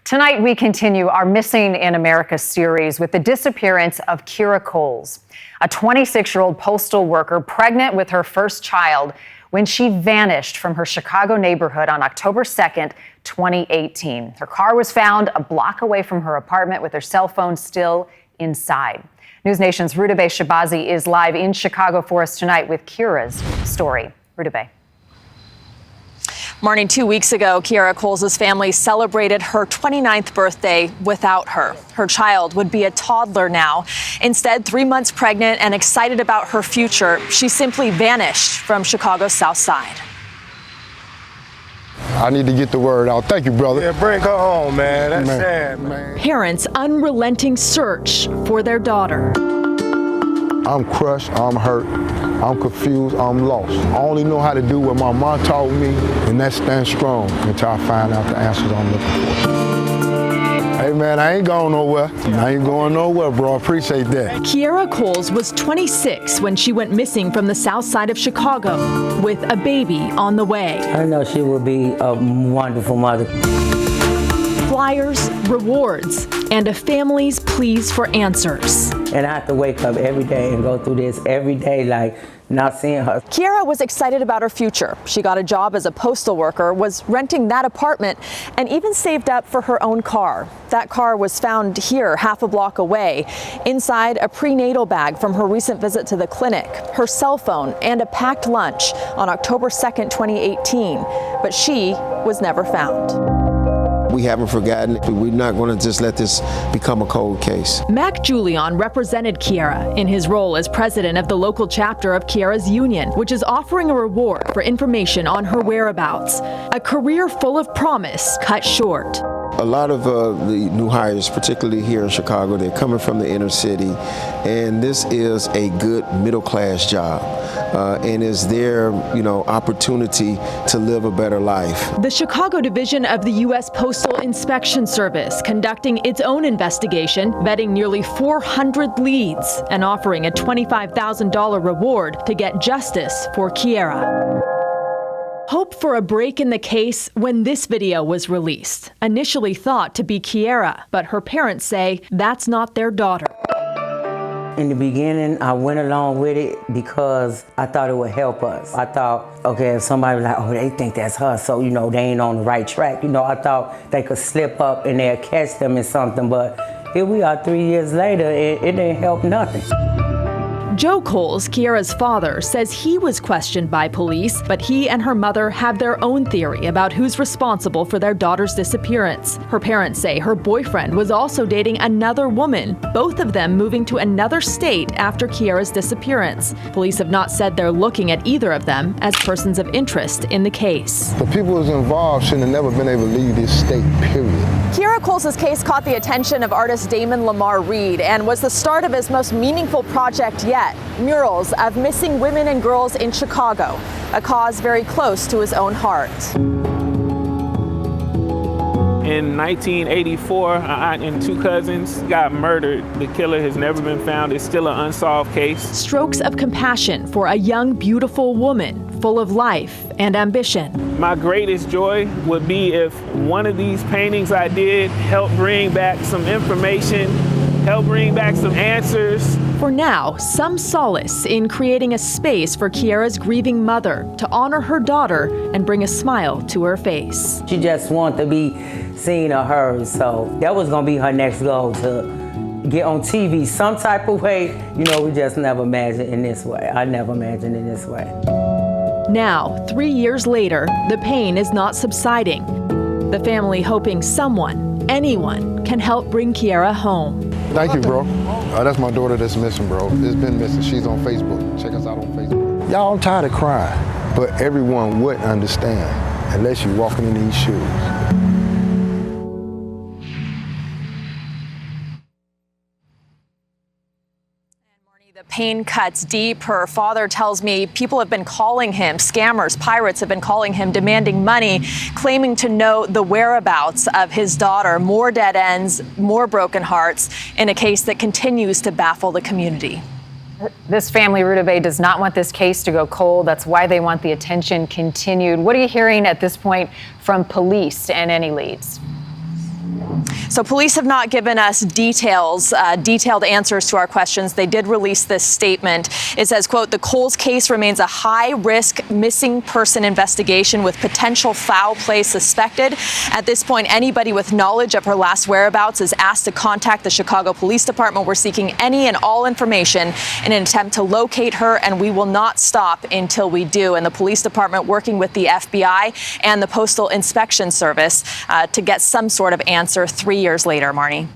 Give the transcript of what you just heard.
Tonight, we continue our Missing in America series with the disappearance of Kierra Coles, a 26-year-old postal worker pregnant with her first child when she vanished from her Chicago neighborhood on October 2nd, 2018. Her car was found a block away from her apartment with her cell phone still inside. News Nation's Rudabeh Shabazi is live in Chicago for us tonight with Kierra's story. Rudabeh. Marnie, 2 weeks ago, Kierra Coles' family celebrated her 29th birthday without her. Her child would be a toddler now. Instead, 3 months pregnant and excited about her future, she simply vanished from Chicago's South Side. I need to get the word out. Thank you, brother. Yeah, bring her home, man. That's sad, man. Parents' unrelenting search for their daughter. I'm crushed, I'm hurt, I'm confused, I'm lost. I only know how to do what my mom taught me, and that's stand strong until I find out the answers I'm looking for. Hey man, I ain't going nowhere. I ain't going nowhere, bro. I appreciate that. Kierra Coles was 26 when she went missing from the south side of Chicago with a baby on the way. I know she will be a wonderful mother. Flyers, rewards, and a family's pleas for answers. And I have to wake up every day and go through this every day, like not seeing her. Kierra was excited about her future. She got a job as a postal worker, was renting that apartment, and even saved up for her own car. That car was found here, half a block away, inside a prenatal bag from her recent visit to the clinic, her cell phone, and a packed lunch on October 2nd, 2018. But she was never found. We haven't forgotten. We're not going to just let this become a cold case. Mac Julian represented Kierra in his role as president of the local chapter of Kierra's union, which is offering a reward for information on her whereabouts. A career full of promise cut short. A lot of the new hires, particularly here in Chicago, they're coming from the inner city, and this is a good middle-class job, and is their, opportunity to live a better life. The Chicago division of the U.S. Postal Inspection Service conducting its own investigation, vetting nearly 400 leads, and offering a $25,000 reward to get justice for Kierra. Hope for a break in the case when this video was released. Initially thought to be Kierra, but her parents say that's not their daughter. In the beginning, I went along with it because I thought it would help us. I thought, okay, if somebody was like, oh, they think that's her, so, they ain't on the right track. I thought they could slip up and they'll catch them in something, but here we are 3 years later, it didn't help nothing. Joe Coles, Kierra's father, says he was questioned by police, but he and her mother have their own theory about who's responsible for their daughter's disappearance. Her parents say her boyfriend was also dating another woman, both of them moving to another state after Kierra's disappearance. Police have not said they're looking at either of them as persons of interest in the case. The people who's involved shouldn't have never been able to leave this state, period. Kierra Coles' case caught the attention of artist Damon Lamar Reed and was the start of his most meaningful project yet. Murals of missing women and girls in Chicago, a cause very close to his own heart. In 1984, an aunt and two cousins got murdered. The killer has never been found. It's still an unsolved case. Strokes of compassion for a young, beautiful woman full of life and ambition. My greatest joy would be if one of these paintings I did helped bring back some information, help bring back some answers. For now, some solace in creating a space for Kierra's grieving mother to honor her daughter and bring a smile to her face. She just wanted to be seen or heard, so that was going to be her next goal, to get on TV some type of way. We just never imagined in this way. I never imagined in this way. Now, 3 years later, the pain is not subsiding. The family hoping someone, anyone, can help bring Kierra home. Thank you, bro. That's my daughter that's missing, bro. It's been missing. She's on Facebook. Check us out on Facebook. Y'all, I'm tired of crying, but everyone would understand unless you're walking in these shoes. The pain cuts deep. Her father tells me people have been calling him, scammers, pirates have been calling him, demanding money, claiming to know the whereabouts of his daughter. More dead ends, more broken hearts in a case that continues to baffle the community. This family, Rudabeh, does not want this case to go cold. That's why they want the attention continued. What are you hearing at this point from police and any leads? So police have not given us detailed answers to our questions. They did release this statement. It says, quote, the Coles case remains a high-risk missing person investigation with potential foul play suspected. At this point, anybody with knowledge of her last whereabouts is asked to contact the Chicago Police Department. We're seeking any and all information in an attempt to locate her, and we will not stop until we do. And the police department working with the FBI and the Postal Inspection Service to get some sort of answer 3 years later, Marnie.